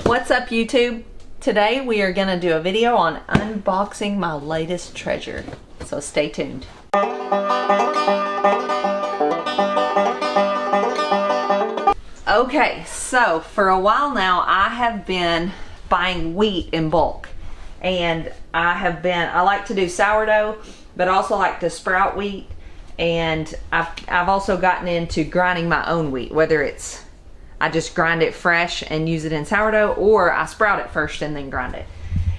What's up, YouTube? Today we are gonna do a video on unboxing my latest treasure, so stay tuned. Okay, so for a while now I have been buying wheat in bulk, and I like to do sourdough, but also like to sprout wheat, and I've also gotten into grinding my own wheat, whether it's I just grind it fresh and use it in sourdough, or I sprout it first and then grind it.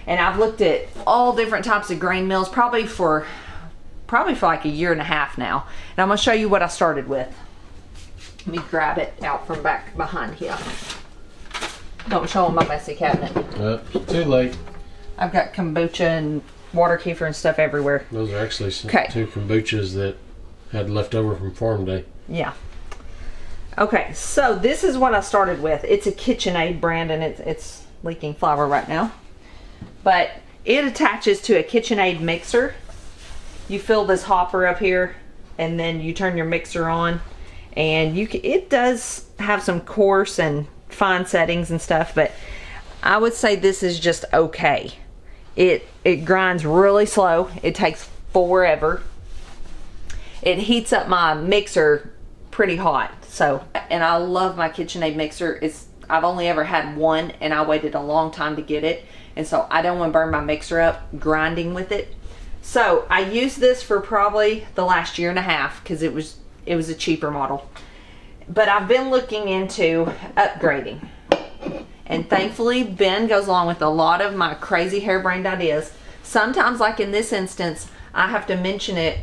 And I've looked at all different types of grain mills probably for like a year and a half now. And I'm gonna show you what I started with. Let me grab it out from back behind here. Don't show them my messy cabinet. Too late. I've got kombucha and water kefir and stuff everywhere. Those are actually two kombuchas that had left over from farm day. Yeah. Okay, so this is what I started with. It's a KitchenAid brand, and it's leaking flour right now. But it attaches to a KitchenAid mixer. You fill this hopper up here, and then you turn your mixer on, and it does have some coarse and fine settings and stuff, but I would say this is just okay. It grinds really slow. It takes forever. It heats up my mixer pretty hot. So, and I love my KitchenAid mixer. I've only ever had one, and I waited a long time to get it, and so I don't want to burn my mixer up grinding with it. So I used this for probably the last year and a half because it was a cheaper model. But I've been looking into upgrading, and thankfully Ben goes along with a lot of my crazy harebrained ideas. Sometimes, like in this instance, I have to mention it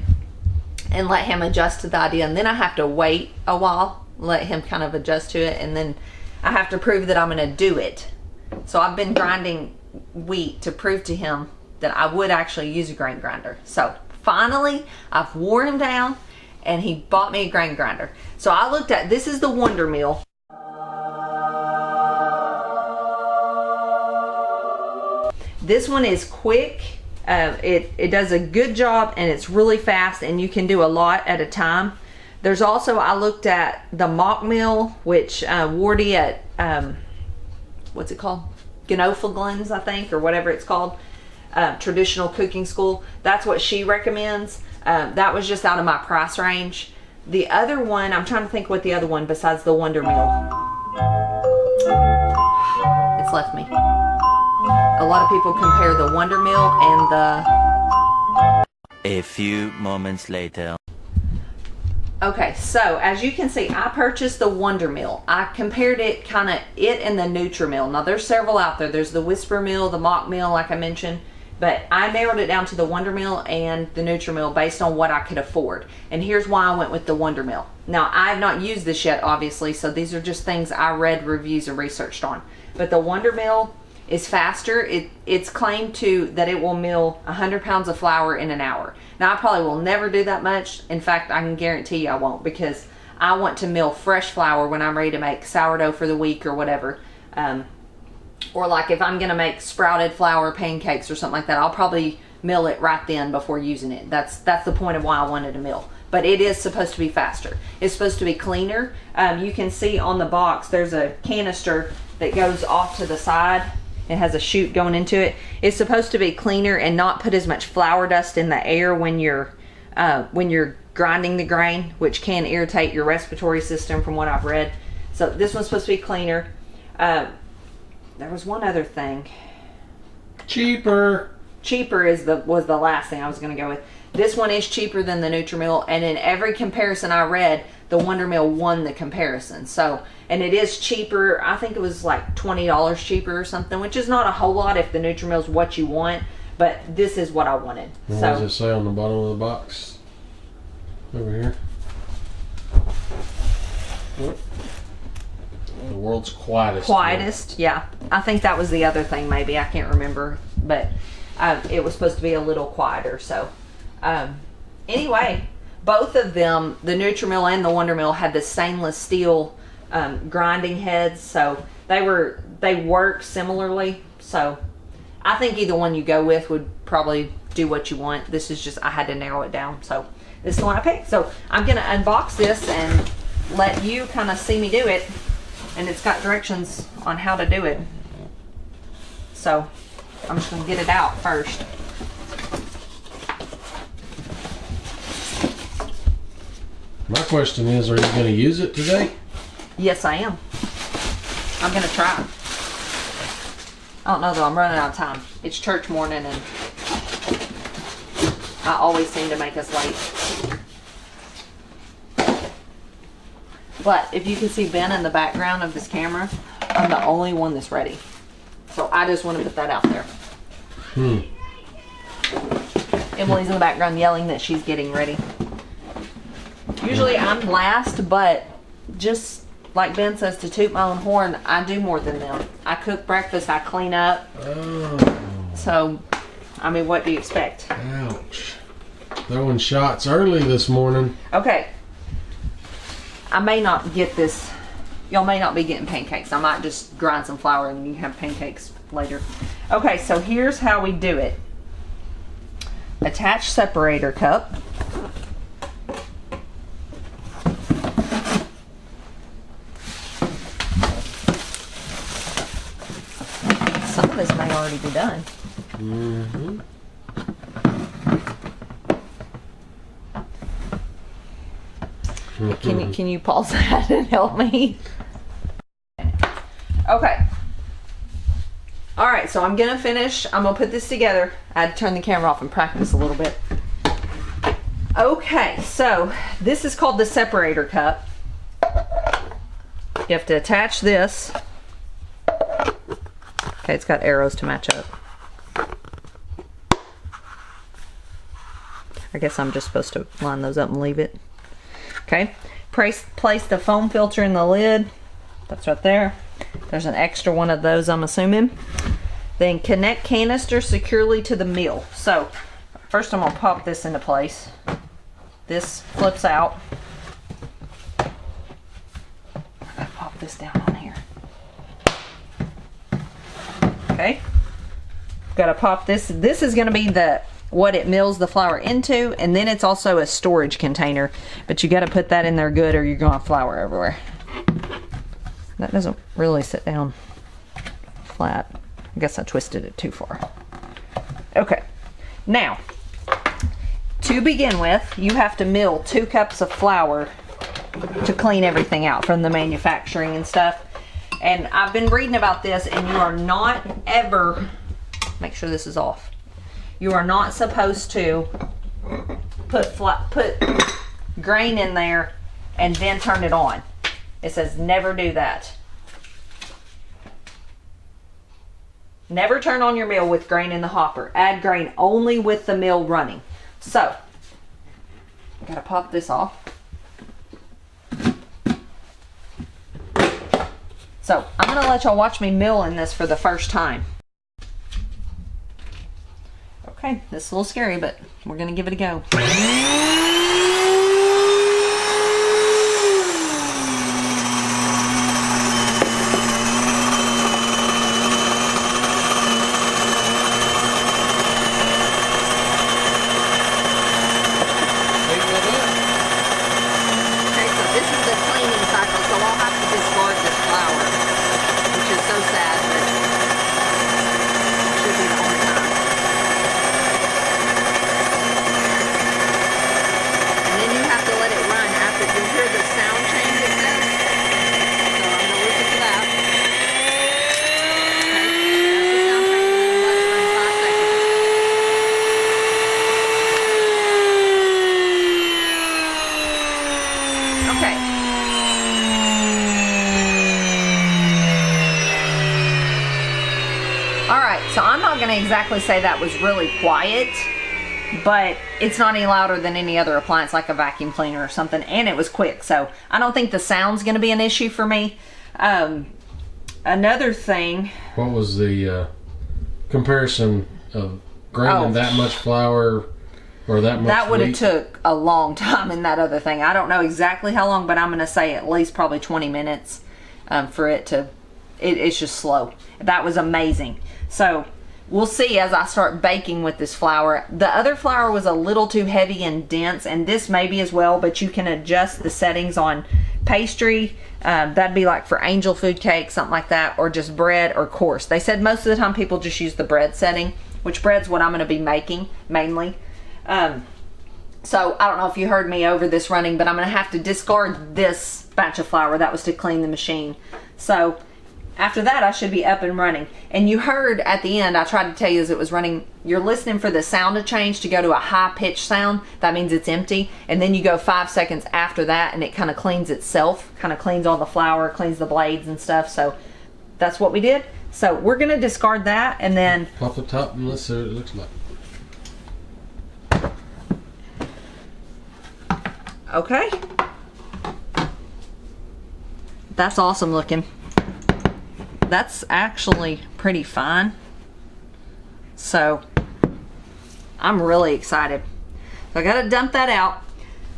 and let him adjust to the idea, and then I have to wait a while, let him kind of adjust to it, and then I have to prove that I'm going to do it. So I've been grinding wheat to prove to him that I would actually use a grain grinder. So finally I've wore him down, and he bought me a grain grinder. So I looked at, this is the Wonder Mill. This one is quick. It does a good job, and it's really fast, and you can do a lot at a time. There's also, I looked at the Mock Mill, which Wardy at what's it called, Ganofaglen's, I think, or whatever it's called, Traditional Cooking School. That's what she recommends. That was just out of my price range. The other one, I'm trying to think what the other one besides the Wonder Mill. It's left me. A lot of people compare the Wonder Mill and the... A few moments later. Okay, so as you can see, I purchased the Wonder Mill. I compared it and the Nutri-Mill. Now there's several out there. There's the Whisper Mill, the Mock Mill, like I mentioned. But I narrowed it down to the Wonder Mill and the Nutri-Mill based on what I could afford. And here's why I went with the Wonder Mill. Now, I have not used this yet, obviously, so these are just things I read reviews and researched on. But the Wonder Mill is faster. It's claimed that it will mill 100 pounds of flour in an hour. Now I probably will never do that much. In fact, I can guarantee you I won't, because I want to mill fresh flour when I'm ready to make sourdough for the week or whatever. Or like if I'm gonna make sprouted flour pancakes or something like that, I'll probably mill it right then before using it. That's the point of why I wanted to mill. But it is supposed to be faster. It's supposed to be cleaner. You can see on the box there's a canister that goes off to the side. It has a chute going into it. It's supposed to be cleaner and not put as much flour dust in the air when you're grinding the grain, which can irritate your respiratory system from what I've read. So this one's supposed to be cleaner. There was one other thing. Cheaper. Cheaper was the last thing I was going to go with. This one is cheaper than the Nutri-Mill, and in every comparison I read, the Wonder Mill won the comparison. So, and it is cheaper. I think it was like $20 cheaper or something, which is not a whole lot if the Nutri-Mill is what you want, but this is what I wanted. What does it say on the bottom of the box? Over here. The world's quietest. Quietest, yeah. I think that was the other thing, maybe. I can't remember, but it was supposed to be a little quieter. So, anyway, both of them, the Nutri-Mill and the Wonder Mill, had the stainless steel grinding heads, so they work similarly. So, I think either one you go with would probably do what you want. This is just, I had to narrow it down, so this is the one I picked. So, I'm going to unbox this and let you kind of see me do it. And it's got directions on how to do it. So I'm just gonna get it out first. My question is, are you going to use it today? Yes, I am. I'm gonna try. I don't know though, I'm running out of time. It's church morning and I always seem to make us late. But if you can see Ben in the background of this camera, I'm the only one that's ready. So I just want to put that out there. Emily's in the background yelling that she's getting ready. Usually I'm last, but just like Ben says, to toot my own horn, I do more than them. I cook breakfast, I clean up. Oh. So, I mean, what do you expect? Ouch. Throwing shots early this morning. Okay. I may not get this. Y'all may not be getting pancakes. I might just grind some flour and you can have pancakes later. Okay, so here's how we do it. Attach separator cup. Some of this may already be done. Mm-hmm. Can you pause that and help me? Okay. All right, so I'm gonna finish. I'm gonna put this together. I had to turn the camera off and practice a little bit. Okay, so this is called the separator cup. You have to attach this. Okay, it's got arrows to match up. I guess I'm just supposed to line those up and leave it. Okay, place the foam filter in the lid. That's right there. There's an extra one of those, I'm assuming. Then connect canister securely to the mill. So first I'm gonna pop this into place. This flips out. I gotta pop this down on here. Okay, gotta pop this. This is gonna be what it mills the flour into, and then it's also a storage container, but you got to put that in there good or you're going to have flour everywhere. That doesn't really sit down flat. I guess I twisted it too far. Okay, now to begin with, you have to mill 2 cups of flour to clean everything out from the manufacturing and stuff. And I've been reading about this, and you are not ever, make sure this is off. You are not supposed to put grain in there and then turn it on. It says never do that. Never turn on your mill with grain in the hopper. Add grain only with the mill running. So, gotta pop this off. So, I'm gonna let y'all watch me mill in this for the first time. Okay, this is a little scary, but we're gonna give it a go. Okay, so this is the cleaning cycle, so I'll have to discard this flour, which is so sad, but it should be the only time. And then you have to let it run after you hear the sound change it says. So I'm gonna listen to that. Okay, that's the sound change, and then let it run 5 seconds. Okay. All right, so I'm not gonna exactly say that was really quiet, but it's not any louder than any other appliance like a vacuum cleaner or something, and it was quick, so I don't think the sound's gonna be an issue for me. Another thing, What was the comparison of grinding that much flour or that much that would have wheat? took a long time in that other thing. I don't know exactly how long, but I'm gonna say at least probably 20 minutes for it to, it's just slow. That was amazing. So we'll see as I start baking with this flour. The other flour was a little too heavy and dense, and this may be as well, but you can adjust the settings on pastry. That'd be like for angel food cake, something like that, or just bread or coarse. They said most of the time people just use the bread setting, which bread's what I'm going to be making mainly. So I don't know if you heard me over this running, but I'm going to have to discard this batch of flour. That was to clean the machine. So after that, I should be up and running. And you heard at the end, I tried to tell you as it was running, you're listening for the sound to change to go to a high-pitched sound. That means it's empty. And then you go 5 seconds after that, and it kind of cleans itself, kind of cleans all the flour, cleans the blades and stuff. So that's what we did. So we're going to discard that, and then pop the top and let's see what it looks like. Okay. That's awesome looking. That's actually pretty fine. So I'm really excited. So I gotta dump that out.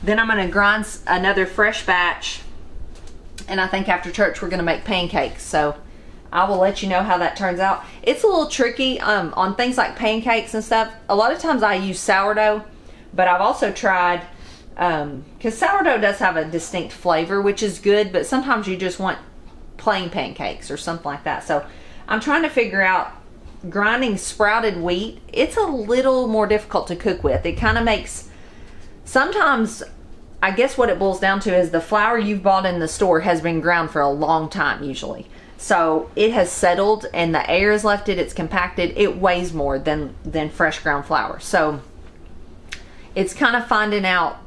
Then I'm gonna grind another fresh batch. And I think after church we're gonna make pancakes. So I will let you know how that turns out. It's a little tricky on things like pancakes and stuff. A lot of times I use sourdough, but I've also tried, because sourdough does have a distinct flavor, which is good, but sometimes you just want plain pancakes or something like that. So I'm trying to figure out grinding sprouted wheat. It's a little more difficult to cook with. It kind of makes, sometimes I guess what it boils down to is the flour you've bought in the store has been ground for a long time usually. So it has settled and the air has left it, it's compacted, it weighs more than fresh ground flour. So it's kind of finding out,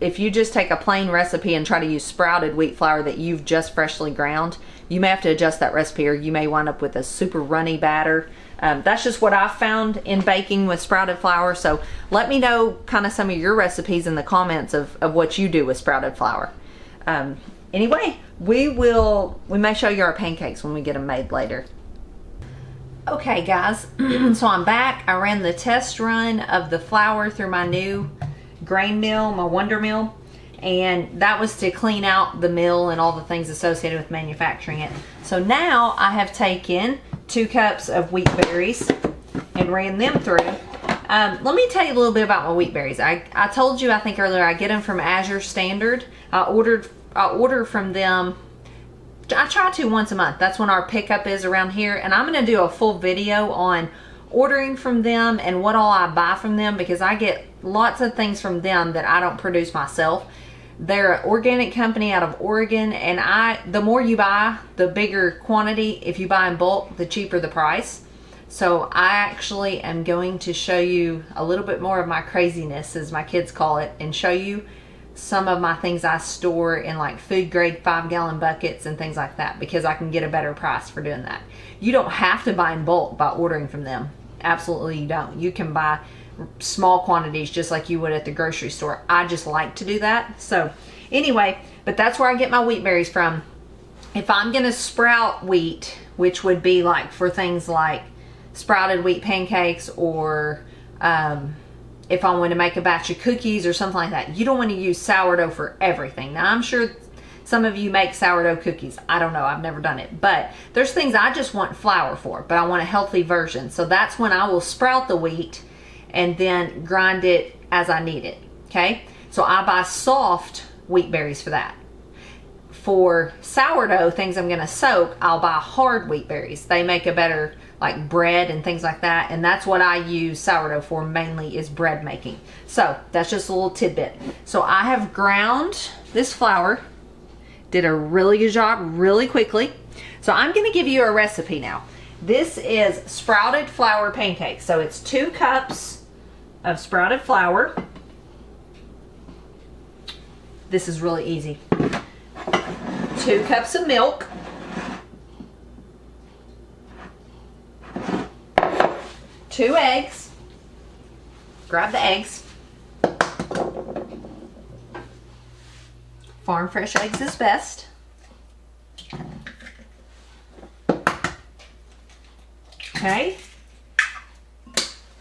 if you just take a plain recipe and try to use sprouted wheat flour that you've just freshly ground, you may have to adjust that recipe or you may wind up with a super runny batter. That's just what I found in baking with sprouted flour. So let me know kind of some of your recipes in the comments of what you do with sprouted flour. Anyway, we may show you our pancakes when we get them made later. Okay guys, so I'm back. I ran the test run of the flour through my new grain mill, my Wonder Mill, and that was to clean out the mill and all the things associated with manufacturing it. So now I have taken 2 cups of wheat berries and ran them through. Let me tell you a little bit about my wheat berries. I told you, I think earlier, I get them from Azure Standard. I order from them. I try to once a month. That's when our pickup is around here, and I'm going to do a full video on ordering from them and what all I buy from them, because I get lots of things from them that I don't produce myself. They're an organic company out of Oregon, and the more you buy, the bigger quantity. If you buy in bulk, the cheaper the price. So I actually am going to show you a little bit more of my craziness, as my kids call it, and show you some of my things I store in like food grade 5-gallon buckets and things like that, because I can get a better price for doing that. You don't have to buy in bulk by ordering from them. Absolutely you don't. You can buy small quantities just like you would at the grocery store. I just like to do that. So anyway, but that's where I get my wheat berries from. If I'm gonna sprout wheat, which would be like for things like sprouted wheat pancakes, or if I want to make a batch of cookies or something like that, you don't want to use sourdough for everything. Now I'm sure some of you make sourdough cookies. I don't know, I've never done it, but there's things I just want flour for, but I want a healthy version. So that's when I will sprout the wheat and then grind it as I need it, okay? So I buy soft wheat berries for that. For sourdough, things I'm gonna soak, I'll buy hard wheat berries. They make a better like bread and things like that, and that's what I use sourdough for mainly, is bread making. So that's just a little tidbit. So I have ground this flour, did a really good job really quickly. So I'm gonna give you a recipe now. This is sprouted flour pancakes. So it's 2 cups of sprouted flour. This is really easy. 2 cups of milk. 2 eggs. Grab the eggs. Farm fresh eggs is best. Okay.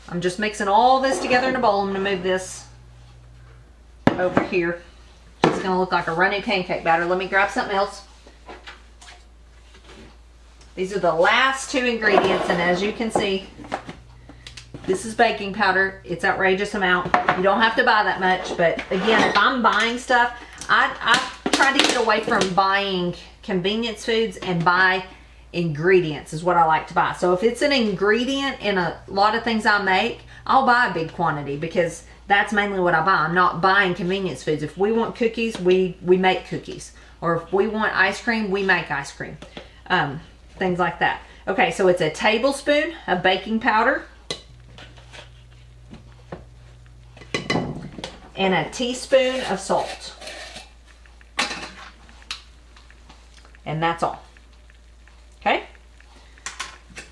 I'm just mixing all this together in a bowl. I'm going to move this over here. It's going to look like a runny pancake batter. Let me grab something else. These are the last 2 ingredients, and as you can see, This is baking powder. It's outrageous amount. You don't have to buy that much, but again, if I'm buying stuff, I try to get away from buying convenience foods and buy ingredients is what I like to buy. So if it's an ingredient in a lot of things I make, I'll buy a big quantity because that's mainly what I buy. I'm not buying convenience foods. If we want cookies, we make cookies. Or if we want ice cream, we make ice cream. Things like that. Okay, so it's a tablespoon of baking powder and a teaspoon of salt. And that's all. Okay?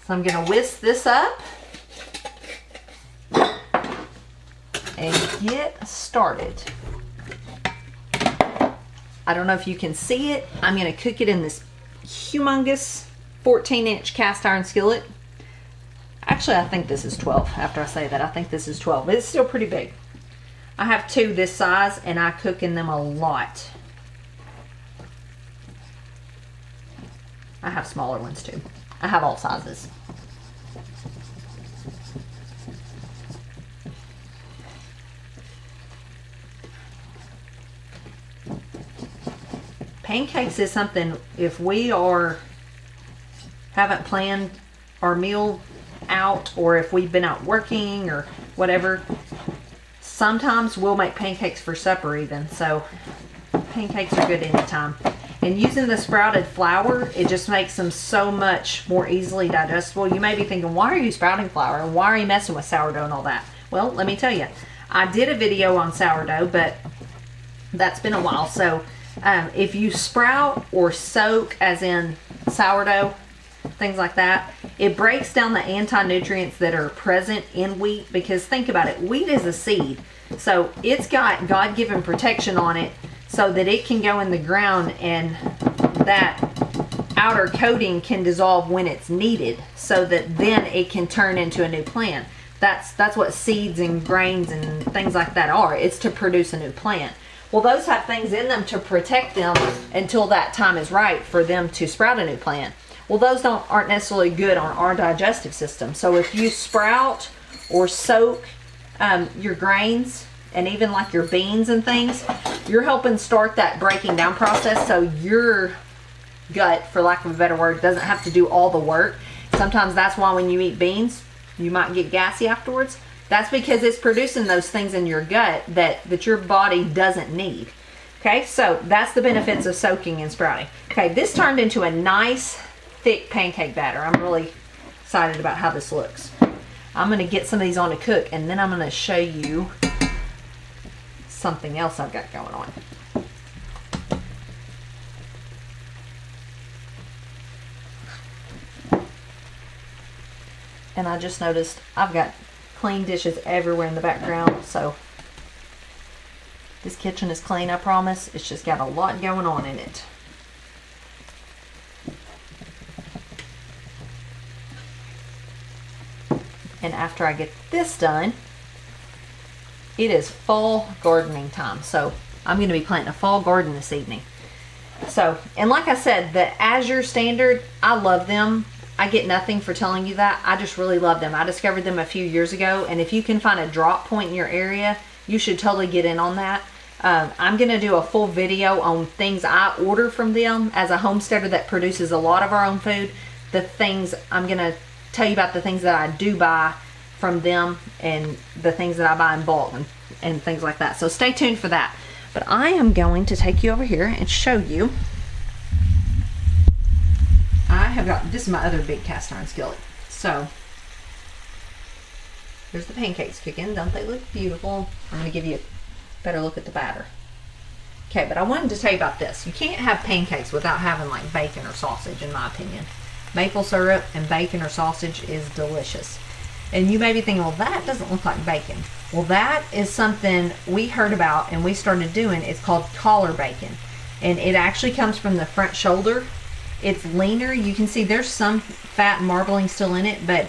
So I'm going to whisk this up and get started. I don't know if you can see it. I'm going to cook it in this humongous 14-inch cast iron skillet. Actually, I think this is 12. After I say that, I think this is 12. But it's still pretty big. I have two this size, and I cook in them a lot. I have smaller ones too. I have all sizes. Pancakes is something, if we haven't planned our meal out, or if we've been out working or whatever, sometimes we'll make pancakes for supper even. So pancakes are good anytime. And using the sprouted flour, it just makes them so much more easily digestible. You may be thinking, why are you sprouting flour? And why are you messing with sourdough and all that? Well, let me tell you. I did a video on sourdough, but that's been a while. So if you sprout or soak, as in sourdough, things like that, it breaks down the anti-nutrients that are present in wheat. Because think about it, wheat is a seed. So it's got God-given protection on it so that it can go in the ground and that outer coating can dissolve when it's needed, so that then it can turn into a new plant. That's what seeds and grains and things like that are. It's to produce a new plant. Well, those have things in them to protect them until that time is right for them to sprout a new plant. Well, those aren't necessarily good on our digestive system. So if you sprout or soak your grains, and even like your beans and things, you're helping start that breaking down process, so your gut, for lack of a better word, doesn't have to do all the work. Sometimes that's why when you eat beans, you might get gassy afterwards. That's because it's producing those things in your gut that your body doesn't need. Okay, so that's the benefits of soaking and sprouting. Okay, this turned into a nice, thick pancake batter. I'm really excited about how this looks. I'm going to get some of these on to cook, and then I'm going to show you something else I've got going on. And I just noticed I've got clean dishes everywhere in the background, so this kitchen is clean, I promise. It's just got a lot going on in it. And after I get this done, it is fall gardening time. So I'm going to be planting a fall garden this evening. So, and like I said, the Azure Standard, I love them. I get nothing for telling you that. I just really love them. I discovered them a few years ago, and if you can find a drop point in your area, you should totally get in on that. I'm going to do a full video on things I order from them as a homesteader that produces a lot of our own food. The things, I'm going to tell you about the things that I do buy from them and the things that I buy in bulk and things like that. So stay tuned for that. But I am going to take you over here and show you. I have got, this is my other big cast iron skillet. So here's the pancakes cooking. Don't they look beautiful? I'm going to give you a better look at the batter. Okay, but I wanted to tell you about this. You can't have pancakes without having like bacon or sausage, in my opinion. Maple syrup and bacon or sausage is delicious. And you may be thinking, well, that doesn't look like bacon. Well, that is something we heard about and we started doing. It's called collar bacon. And it actually comes from the front shoulder. It's leaner. You can see there's some fat and marbling still in it, but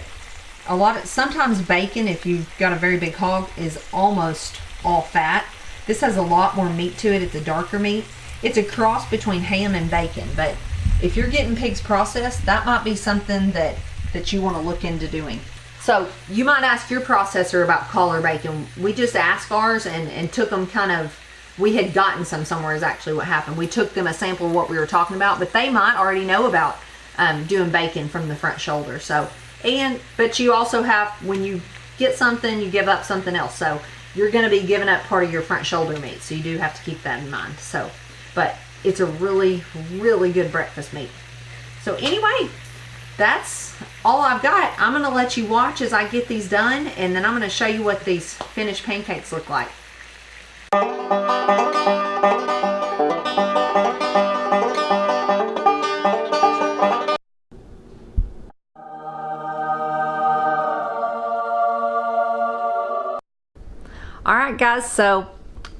sometimes bacon, if you've got a very big hog, is almost all fat. This has a lot more meat to it. It's a darker meat. It's a cross between ham and bacon, but if you're getting pigs processed, that might be something that you want to look into doing. So you might ask your processor about collar bacon. We just asked ours and took them kind of, we had gotten some somewhere is actually what happened. We took them a sample of what we were talking about, but they might already know about doing bacon from the front shoulder. So, but you also have, when you get something, you give up something else. So you're going to be giving up part of your front shoulder meat. So you do have to keep that in mind. So, but it's a really, really good breakfast meat. So anyway, that's all I've got. I'm going to let you watch as I get these done, and then I'm going to show you what these finished pancakes look like. Alright guys, so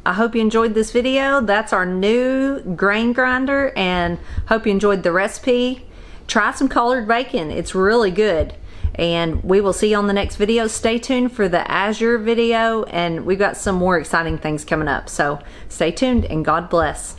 I hope you enjoyed this video. That's our new grain grinder, and hope you enjoyed the recipe. Try some collared bacon, it's really good. And we will see you on the next video. Stay tuned for the Azure video, and we've got some more exciting things coming up. So stay tuned, and God bless.